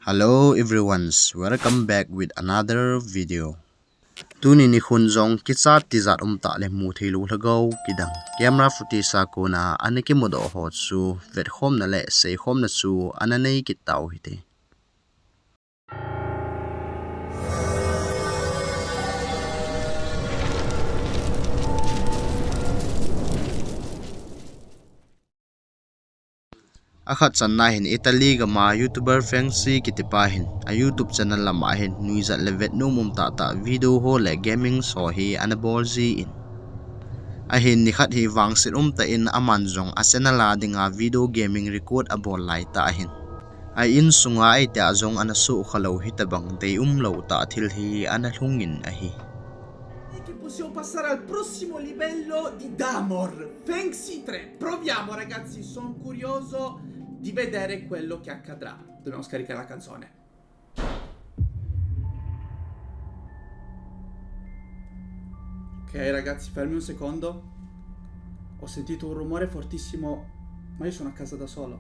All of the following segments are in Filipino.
Hello everyone, welcome back with another video. Tuni ni khunjong Kichat tizat ta le mu thilu lhagao kidang camera footage sa ko na aniki modo hot su vet khom na le sei khom na su ananei kitau hite. Akhat sanna hin Italy ga ma YouTuber Fengsi kitipahin a YouTube channel lama hin nuizat levet no mum ta video ho le gaming so hi anabolzi in a hin ni khat hi wang sit ta in amanjong asenala dinga video gaming record abol lai ta hin a in sunga ai ta jong anasu khalo hitabang dei lo ta thil hi analhungin a hi. Possiamo passare al prossimo livello di Damor Fengsi 3. Proviamo ragazzi, sono curioso di vedere quello che accadrà. Dobbiamo scaricare la canzone. Ok ragazzi, fermi un secondo. Ho sentito un rumore fortissimo, ma io sono a casa da solo.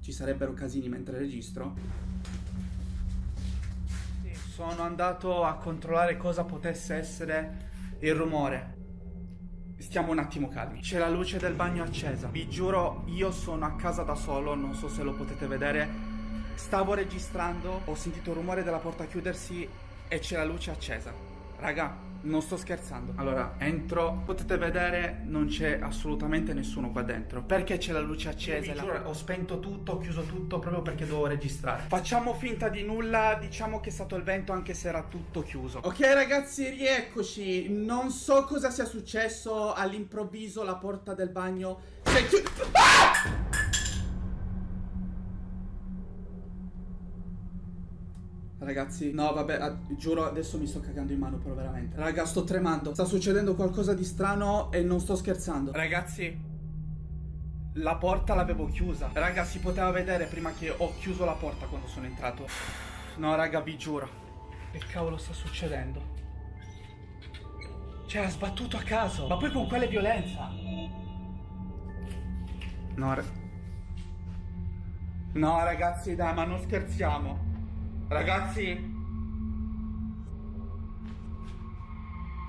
Ci sarebbero casini mentre registro. Sono andato a controllare cosa potesse essere il rumore. Stiamo un attimo calmi. C'è la luce del bagno accesa. Vi giuro, io sono a casa da solo, non so se lo potete vedere. Stavo registrando, ho sentito il rumore della porta chiudersi e c'è la luce accesa. Raga, non sto scherzando. Allora, entro, potete vedere, non c'è assolutamente nessuno qua dentro. Perché c'è la luce accesa? Vi giuro, ho spento tutto, ho chiuso tutto proprio perché devo registrare. Facciamo finta di nulla, diciamo che è stato il vento anche se era tutto chiuso. Ok ragazzi, rieccoci. Non so cosa sia successo, all'improvviso la porta del bagno si è chiusa. Ah! Ragazzi, no vabbè, giuro adesso mi sto cagando in mano però veramente. Raga, sto tremando. Sta succedendo qualcosa di strano e non sto scherzando. Ragazzi, la porta l'avevo chiusa. Raga, si poteva vedere prima che ho chiuso la porta quando sono entrato. No raga, vi giuro. Che cavolo sta succedendo? Cioè, ha sbattuto a caso. Ma poi con quale violenza? No ragazzi, dai, ma non scherziamo. Ragazzi,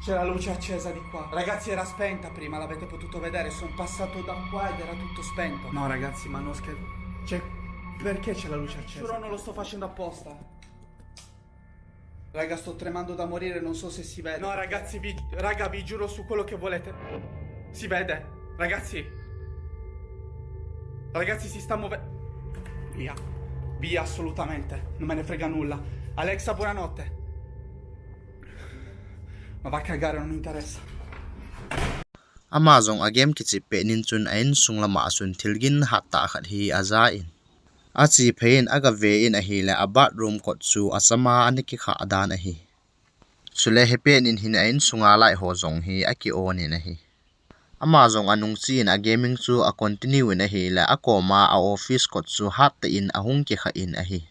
c'è la luce accesa di qua. Ragazzi, era spenta prima, l'avete potuto vedere. Sono passato da qua ed era tutto spento. No ragazzi, ma non scherzo. Cioè, perché c'è la luce accesa? Giuro non lo sto facendo apposta. Raga, sto tremando da morire, non so se si vede. No ragazzi, raga, vi giuro su quello che volete. Si vede? Ragazzi, si sta muovendo. Via, assolutamente, non me ne frega nulla. Alexa, buonanotte. Ma va a cagare, non mi interessa. Amazon a game kichi pe nin chun ain sunglama sun thilgin hatta khat hi azain achi phein aga ve in a hi le a bathroom kot chu asama aniki kha adan a hi chule hepe nin hin ain sunga lai ho zong hi aki on in a hi Amazon anung chin a gaming chu a continue in a hi le a koma a office kot chu hatta in a hung ki kha in a hi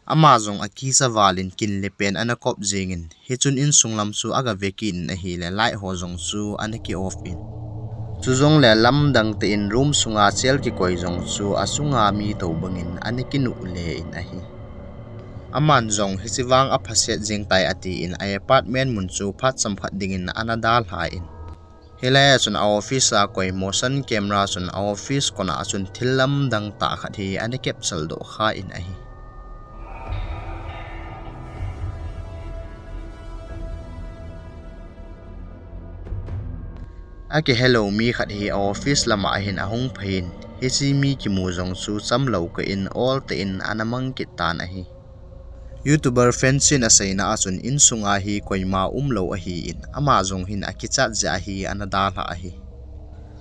Amazon a kisa walin kin le pen ana kop jingin hi chun in sunglam chu aga vekin a hi le lai ho zong chu aniki off in chuzong le lam dang te in room sunga chel ki koi zong chu asunga mi to bangin aniki nu le in a hi aman zong hi chiwang a phaset jing tai ati in a apartment mun chu phat sam khat dingin anadal ha in hele chun a office a koi motion camera chun a office kona chun thilam dang ta khat hi ani capsule do kha in a hi Aki hello mi khat hi office lama hin ahung phain hi chi mi ki mu jong chu chamlo ka in all te in anamang ki tan a hi YouTuber Fensin asaina achun in sunga hi koima umlo a hi in Amazon hin akichat ja hi anadala a hi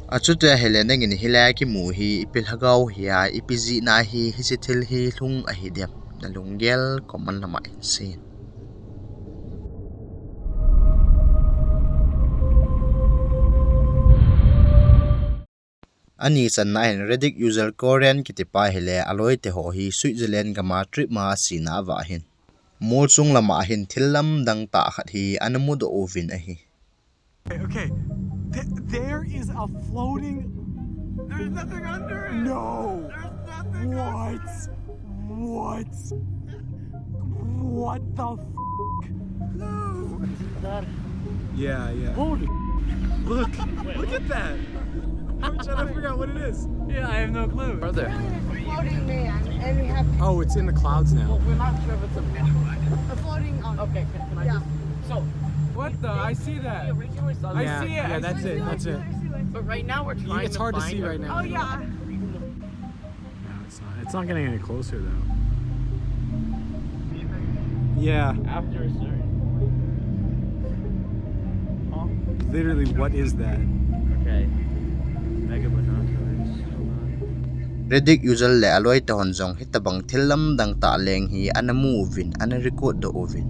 achute heleneng in hila ki mu hi ipil lhagao hiya ipiji na hi hichithil hi hlung a hi dep nalunggel common lama in sin Ani channa hin Reddit user Korean kitipa hele aloi te ho hi Switzerland gama trip ma sina wa hin Mol chung lama hin thilam dang ta khat hi anamud ovin a hi Okay. There is a floating. There's nothing under it. No. There's nothing. What? What? What the f? No. Yeah. Holy. Look at that. I'm trying to figure out what it is. Yeah, I have no clue. Are there? Floating man, and we have Oh, it's in the clouds now. We're not sure if it's a a floating on. Okay, can I just... So, What the? I see that. the original is on I there. see it. Yeah, that's it. That's it. But right now we're trying It's to hard to find see the- right now. Oh yeah. No, it's not. It's not getting any closer though. Yeah. After a certain... Huh? Literally, what is that? Okay. Mega binoculars. Hold on. Redik usual le aloi te honjong hitabang thilam dang ta leng hi anamu uvin ana record do uvin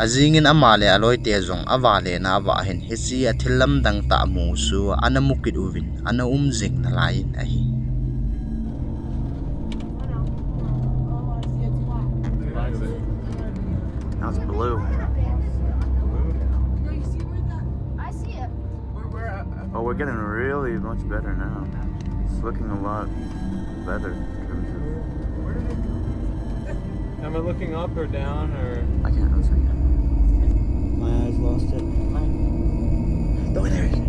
azingin amale aloi te jong awale na wa hen hisi a thilam dang ta mu su anamukit uvin ana umjing na lain ahi That's blue. No, you see where that? I see it. We're at... Oh, we're getting really much better now. It's looking a lot better. Am I looking up or down or? I can't answer yet. My eyes lost it. Oh, there it is.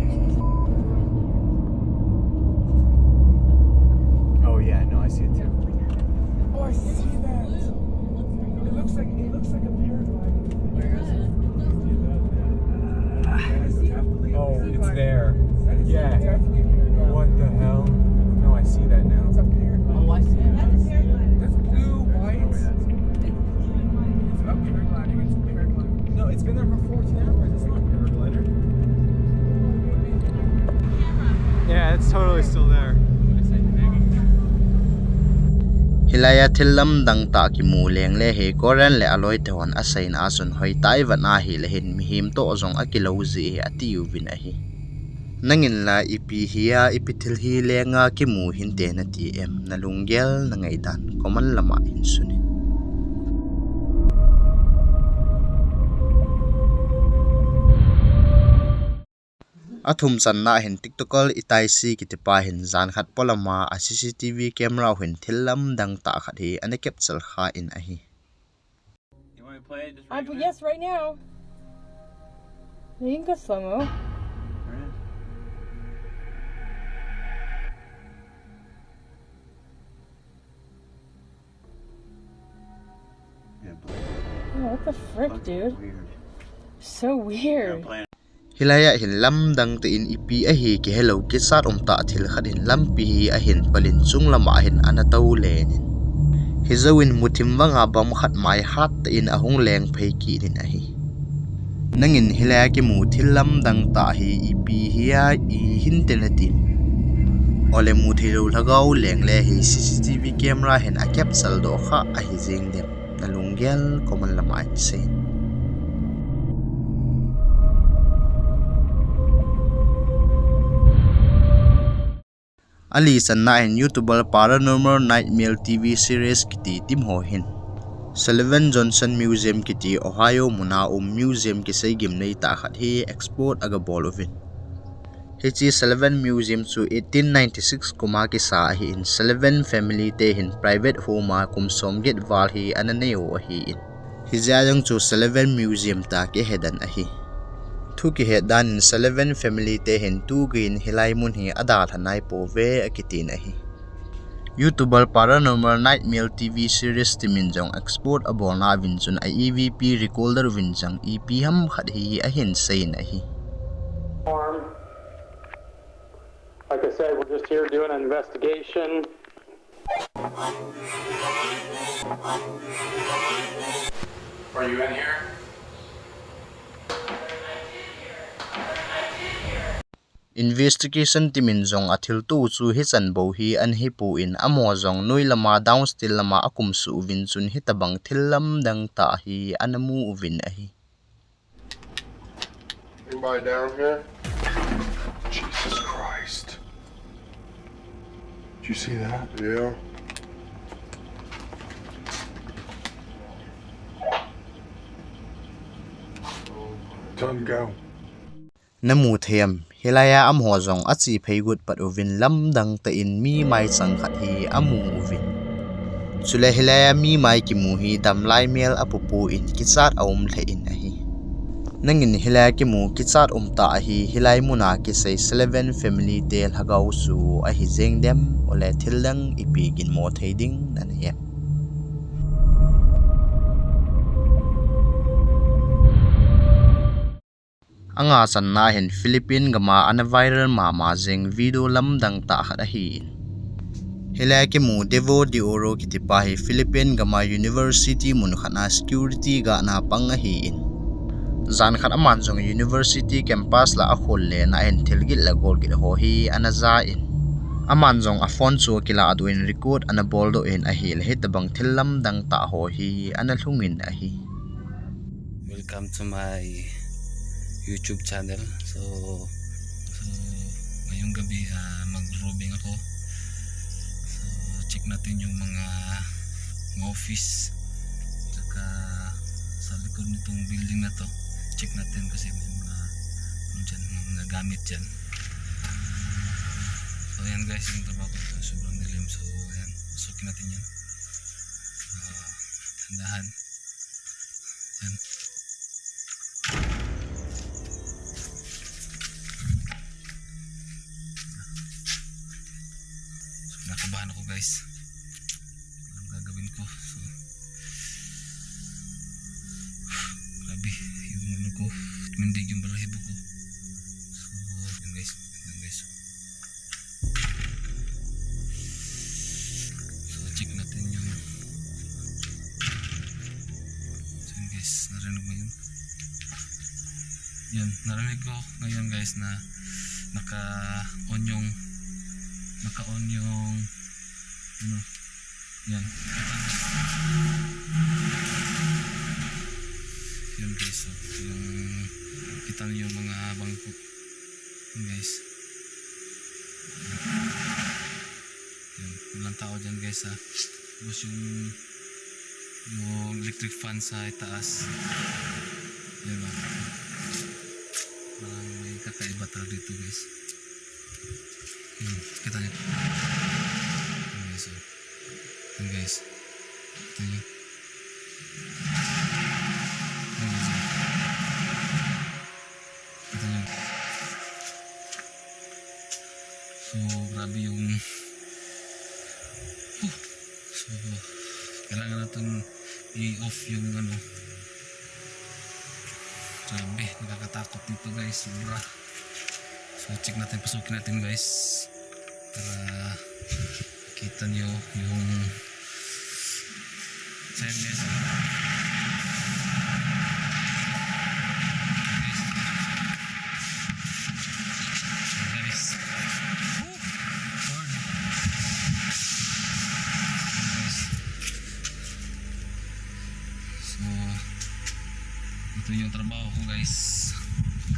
Oh yeah, no, I see it too. Oh, I see that. It looks like a paraglide. Where is it? Oh, it's there. Yeah. What the hell? No, I see that now. It's a paraglide. Oh, I see it. That's blue, white. It's not paragliding. It's paragliding. No, it's been there for 14 hours. It's not a paraglider. Yeah, it's totally still there. hilaya thilam dang ta ki mu leng le he koran le aloi te hon asain asun hoi tai va na hi le hin mi him to zong akilo zi ati uvin ahi nangin la ipi hiya ipithil hi lenga ki mu hin te na ti em na lunggel na ngai dan koman lama hin sunin athum chan na hin tiktokal itai si kitipa hin zan khat polama a cctv camera hin thilam dang ta khat hi ane capture kha in ahi You want me to play it just right Yes, right now. You can go slow mo. Oh, what the frick, dude? So weird. hilaya hin lam dang te in ipi a hi ki hello ki sat ta thil khadin lampi hi a hin palin chung lama hin ana to lenin hi zawin muthim wanga bam khat mai hat te in ahung leng phei ki nin a hi nangin hilaya ki mu thil lam dang ta hi ipi hiya I hin te na tim ole mu thilo lhagao leng le hi cctv camera hin a capsule do kha a hi jing dem na lunggel koman lama in sen Ali sanna hin YouTuber Paranormal Nightmare TV series kiti tim ho hin Sullivan Johnson Museum kiti Ohio muna museum ki sei gim nei ta khat hi export aga bolovin Hichi Sullivan Museum chu 1896 kuma ki sa hi in Sullivan family te hin private home a kum somget wal hi ananeo hi in hi jayang chu Sullivan Museum ta ki hedan a hi thu ki he dan in Sullivan family te hin tu gin hilai mun hi adal hanai po ve akitin a hi YouTuber Paranormal Nightmare TV series timin jong export abona vinchun a EVP recorder vinjang EP ham khat hi a hin sein a hi Like I said, we're just here doing an investigation. Are you in here? investigation timin jong athil tu chu hi chan bo hi an hi pu in amo jong noi lama down still lama akum su vin chun hi tabang thilam dang ta hi anamu vin a hi Anybody down here? Jesus Christ. Did you see that? Yeah. Time to go. namu them hilaya am ho jong achi pheigut pat uvin lam dang ta in mi mai chang khat hi amu uvin Chule hilaya mi mai ki mu hi dam lai mel apupu in Kichat aum le in a hi nangin hilaya ki mu Kichat ta a hi hilai muna ki sei 11 family te lhagao su a hi zeng dem ole thildang ipi gin mo theiding nan he anga sanna hen Philippine gama ana viral ma zeng video lamdang ta khat a hi hilai ki mu devo di oro ki tipa hi Philippine gama university mun khana security ga na pang a hi in zan khat aman jong university campus la a khol le na en thilgil la gol gil ho hi anaza in aman jong a phone chu kila aduin record ana bol do en a hi le hetabang thillam dang ta ho hi ana hlungin a hi Welcome to my YouTube channel. So ngayong gabi mag-robing ako. So check natin yung mga office saka sa likod nitong building na to. Check natin kasi may mga gamit dyan. So ayan guys, yung trabaho ko sobrang dilim. So ayan, pasukin natin yan. Handahan. Ayan. Nakabahan ako guys. Anong gagawin ko? So grabe yung ano ko, tumindig yung balahibo ko. So yan guys, so check natin yung so yan guys, narinig mo yun? Yan, narinig ko ngayon guys na naka-on yung ano, yan yan guys, so yung kita niyo yung mga bangko yan guys, yan, walang tao dyan guys ha. Tapos yung electric fan sa itaas yan o, parang may kakaiba talaga dito guys. Kita niyo guys, so yan guys, kita niyo kita niyo. So grabe yung so kailangan natin i-off yung ano, grabe nakakatakot dito guys, sobra. So check natin, pasukin natin guys para kita nyo yung same guys. So ito yung trabaho ko guys,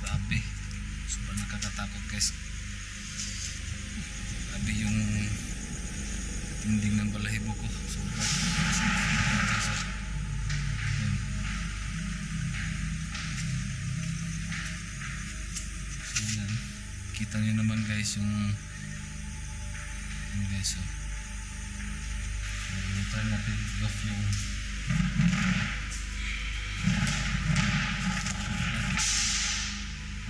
grabe sobrang nakakatakot guys. Grabe yung tinding ng balahibo ko, sobra. So yan, kita nyo naman guys yung guys, so try natin i-off yung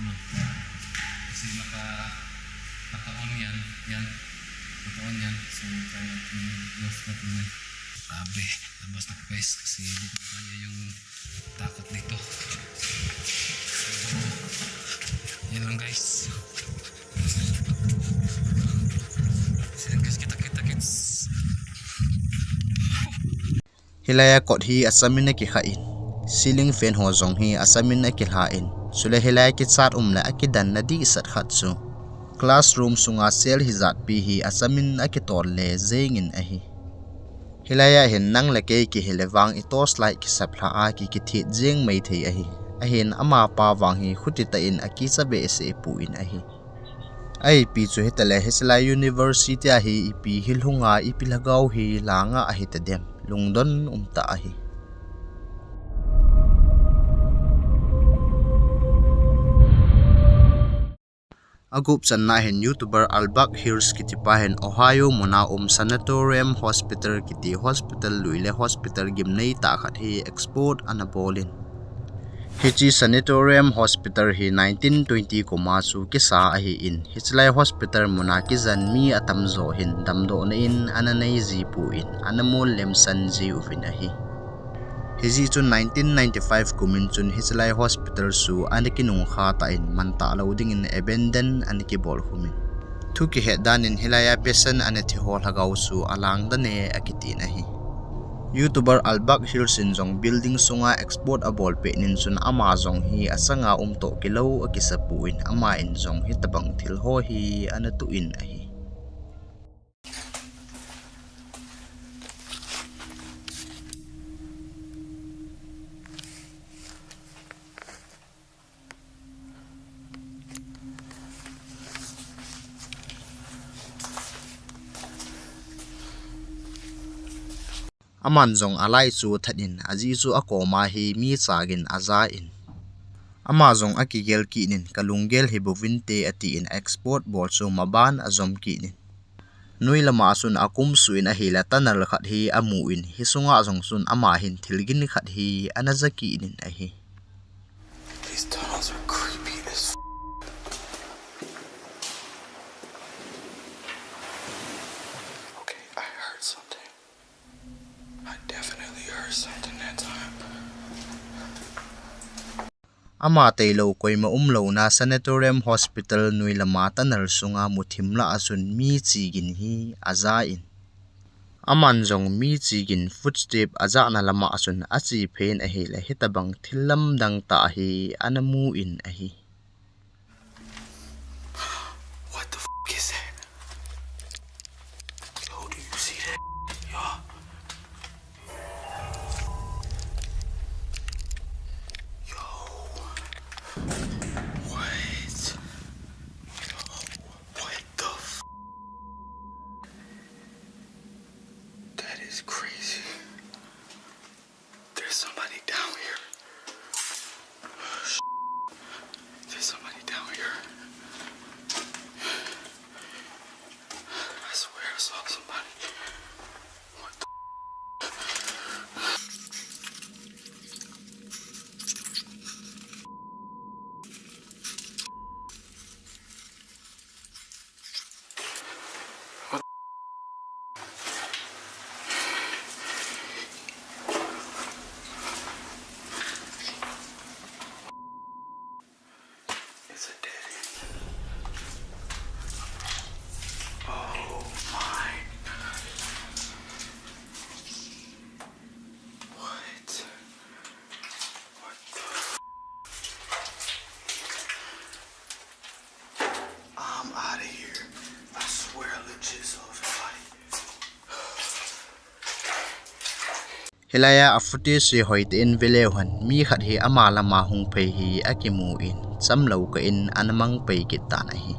ano, kasi naka-on yan, naka-on yan. So try natin i-off natin yan. Grabe, labas na guys kasi hindi ko kaya yung takot dito. So yan lang guys. So yan guys, kita kids. hilaya kot hi asamin na ki khain ceiling fan ho zong hi asamin na ki hain sule hilaya Kichat la akidan na di sat khatsu classroom sunga sel hizat pi hi asamin na ki tor le zengin a hi hilaya hin nang la ke ki hilewang itos like ki sapla a ki thi jeng mai thei a hi a hin ama pa wang hi khuti ta in aki sabe se pu in a hi ai pi chu hetale hesla university a hi ipi hilhunga ipilagaw hi langa a hi tadem lungdon umta a hi Agup chan na hen YouTuber Albak Hills kiti pa hen Ohio mona Sanatorium Hospital kiti hospital luile hospital gimnei ta khat hi export anabolin. Hichi Sanatorium Hospital hi 1920 koma su kisa ahi in hichlai hospital mona ki zan mi atamzo hin damdo na in ananei zi pu in anamol lemsan ji ufin ahi. Hiji chun 1995 kumin chun hichlai hospital su aniki nung kha ta in manta loading in abandon aniki bol humin. Thuki he danin hilaya pesan anathi hol hagau su alang dane akiti nahi. YouTuber Albak Hilsin jong building sunga export abol pe nin chun ama jong hi asanga umto kilo akisapuin ama in jong hi tabang thil ho hi anatu in ahi. Aman jong alai chu thatin aji chu akoma hi mi chagin aza in. Ama jong akigel ki nin kalunggel hi bovinte ati in export bol chu maban azom ki nin. Nui lama sun akum suin ahila tanal khat hi amu in hisunga jong sun ama hin thilgin khat hi anazaki nin ahi. These tunnels are creepy as Okay, I heard something. I definitely heard something that time. Ama taylo koy maumlo na Sanatorium Hospital nui lama tanal sunga muthimla asun mi chigin hi azain. Aman jong mi chigin footstep aza na lama asun achi phen ahila hitabang thilam dang ta hi anamu in ahi. What the is that? Yo, do you see that? Yo. Yo. What? Yo, what the That is crazy. There's somebody down here. There's somebody down here. I swear I saw somebody. What the It's a dead end. Oh my. What? What the I'm out of here. I swear I legit saw somebody. Hilaya afuti si hoit in vileuhan mi khat hi ama lama hung phei hi akimu in chamlo ka in anamang pei kita na hi.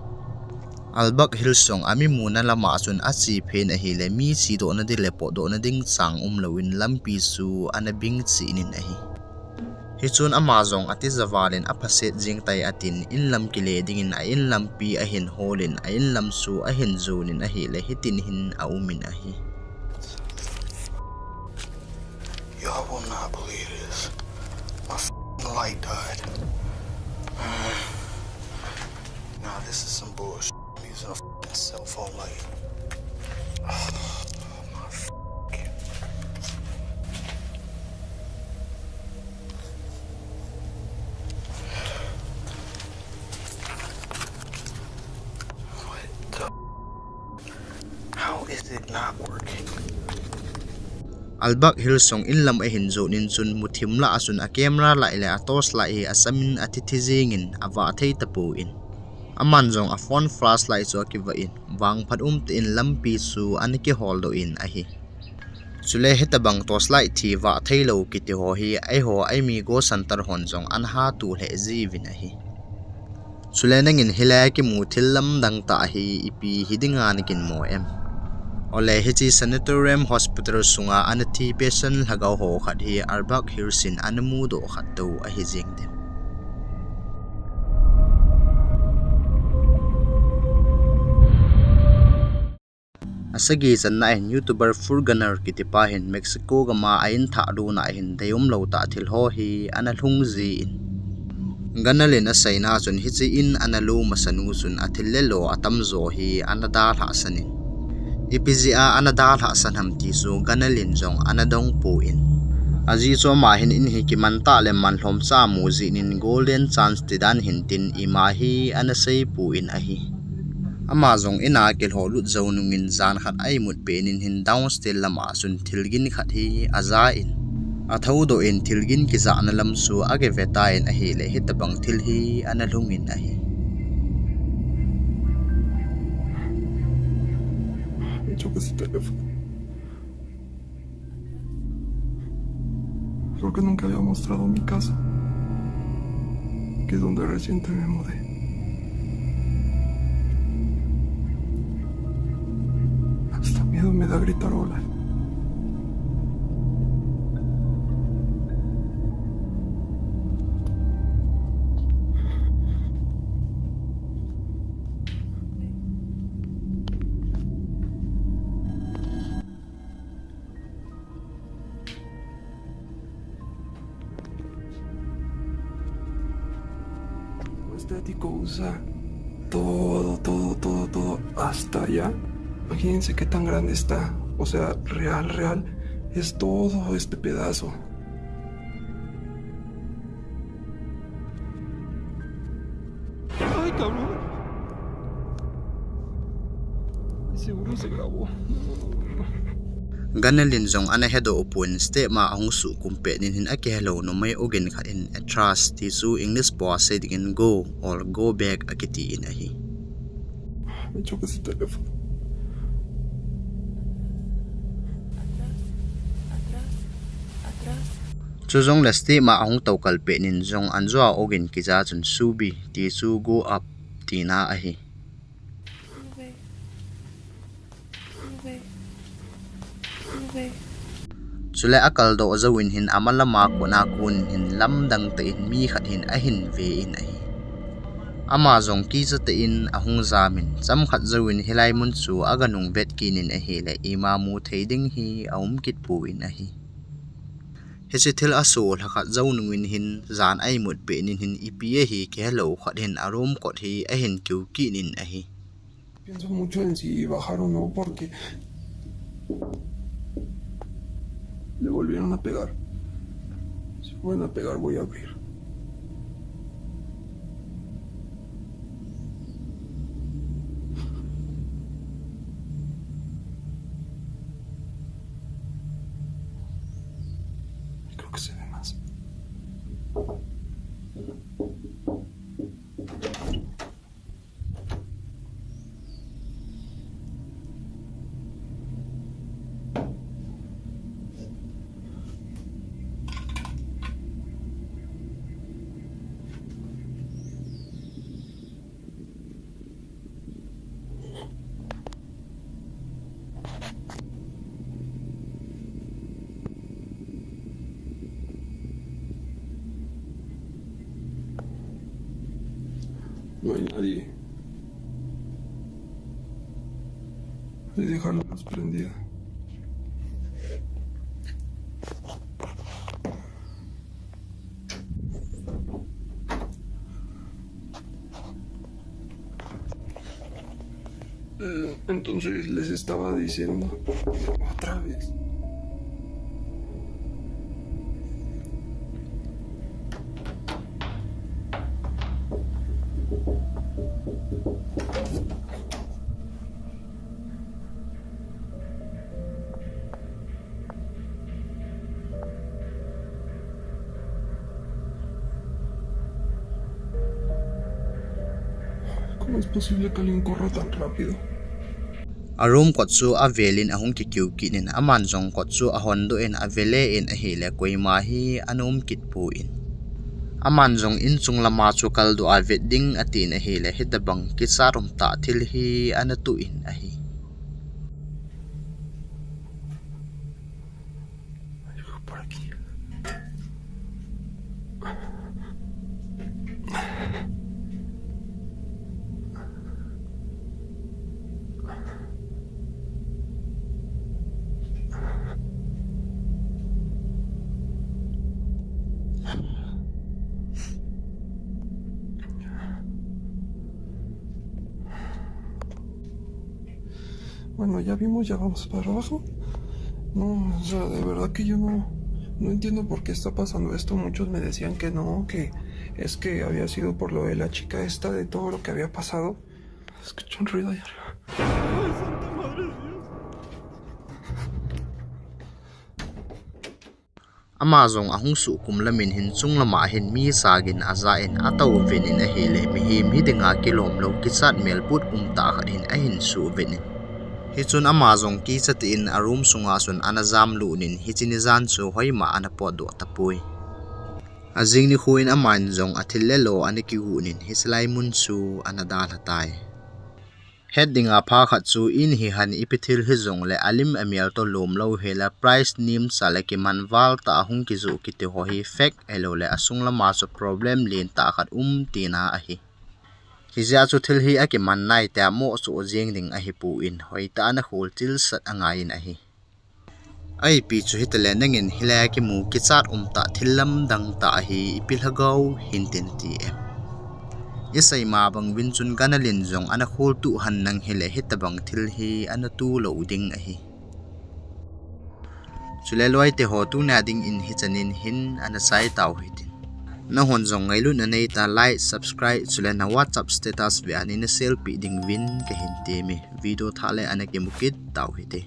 Albak Hillsong ami muna lama asun achi phen ahi le mi si do na dilepo do na ding chang umloin lampi su anabing chi inin ahi. Hichun ama jong ati zawalin aphaset jing tai atin in lam kile dingin a in lampi ahin holin a in lam su ahin zonin ahi le hitin hin a umin ahi. Y'all will not believe this. My light died. Nah, this is some bullshit. I'm using a cell phone light. Oh, my What the? How is it not working? Albak Hillsong in lam ahin zo nin chun muthimla asun a camera la ile atos la e asamin atithizingin awa thei tapu in. Aman jong a phone flashlight so akiva in wang phat te in lampi su aniki hol do in ahi. Chule hetabang toslight thi wa thailo kiti ho hi ai ho ai mi go santar hon jong an ha tu le jivin ahi. Chule nangin hilaya ki mu thillam dang ta hi ipi hidinga nikin mo em. Ole hichi Sanatorium Hospital sunga anathi patient lhagao ho khat hi Albak Hilsin anamu do khat to ahi jing dem. asagi chan na in YouTuber Furganer kitipahin Mexico gama ain tha du na hin dayum lo ta thil ho hi analhung zi in ganalin asaina chun hichi in analu masanu chun athillelo atamzo hi anada tha sanin ipizia anada tha sanham ti su ganalin jong anadong pu in aji cho ma hin in hi ki manta le man hlom cha mu zi nin golden chance tidan hin tin ima hi anasei pu in a hi ama zong ina kel ho lut zo nungin zan khat ai mut penin hin down still lama sun thilgin khat hi aza in athau do in thilgin ki za na lam su age veta in a hi le hitabang thil hi analhungin a hi Me choca ese teléfono. Creo que nunca había mostrado mi casa, que es donde recién me mudé. Hasta miedo me da gritar hola. Estético usa todo hasta allá. Imagínense qué tan grande está. O sea, real es todo este pedazo. Ay, cabrón. Seguro se grabó. ganalin zong ana hedo upun ste ma ahung su kumpe nin hin ake hello no mai ogen khat in trust ti su English po se digin go or go back akiti in a hi Me choca ese teléfono. chu zong la ste ma ahung tawkal pe nin zong anzwa ogen kiza chun subi ti su go up ti na a hi chule akal do zawin hin amalama kona kun hin lamdang te in mi khat hin a hin ve in a hi ama zong ki cha te in ahung zamin cham khat zawin hilai mun chu aganung vet kinin a hi le ima mu theiding hi aum kit pu in a hi hesi thil asol khat zawnungin hin zan ai mut pe nin hin ipa hi ke hello khat hin arom kot hi a hin kyu kinin a hi Pienso mucho en si bajar o no porque le volvieron a pegar. Si vuelven a pegar voy a abrir. Creo que se ve más. No hay nadie. Voy a dejar la luz prendida. Entonces les estaba diciendo otra vez. ¿Cómo es posible que alguien corra tan rápido? arum kotsu avelin ahung ki kyu kinin aman zong kotsu ahondo in avele in a hele koima hi anum kitpu in aman zong in chung lama chu kaldu avet ding atin a hele hitabang kisarum ta thil hi anatu in a hi Por aquí. Bueno, ya vimos, ya vamos para abajo. No, o sea, de verdad que yo no entiendo por qué está pasando esto. Muchos me decían que no, que es que había sido por lo de la chica esta, de todo lo que había pasado. Escucho un ruido allá arriba. ¡Ay, santa madre de Dios! Amazon ahung su kumlamin hin chunglama hin mi sagin azain atau venin a hele mihim hidinga kilom lo kichat melput ta khat hin a hin su venin hi chun Amazon ki chatin arum sunga sun anazam lunin hi chinizan chu hoima anapo do tapui azing ni khuin amain zong athillelo aniki hunin hi slai mun chu anadal hatai headinga pha khat chu in hi han ipithil hi zong le alim amial to lom lo hela price nim salaki manwal ta hung ki zu ki te ho hi fake elo le asung lama so problem lin ta khat tina a hi hizia chu thil hi aki man nai ta mo chu jing ding a hi pu in hoi ta na hul til sat anga in a hi ai pi chu hitale nangin hila ki mu ki chat ta thilam dang ta hi ipil hagau hintin ti em isai ma bang win chun ganalin zong ana khol tu han nang hele hitabang thil hi ana tu lo ding a hi chule loi te ho tu na ding in hi chanin hin ana sai taw hitin na hon zong ngai lu na nei ta like subscribe chule na whatsapp status ve ani na selfie ding win ka hin te mi video thale ana ke mukit taw hite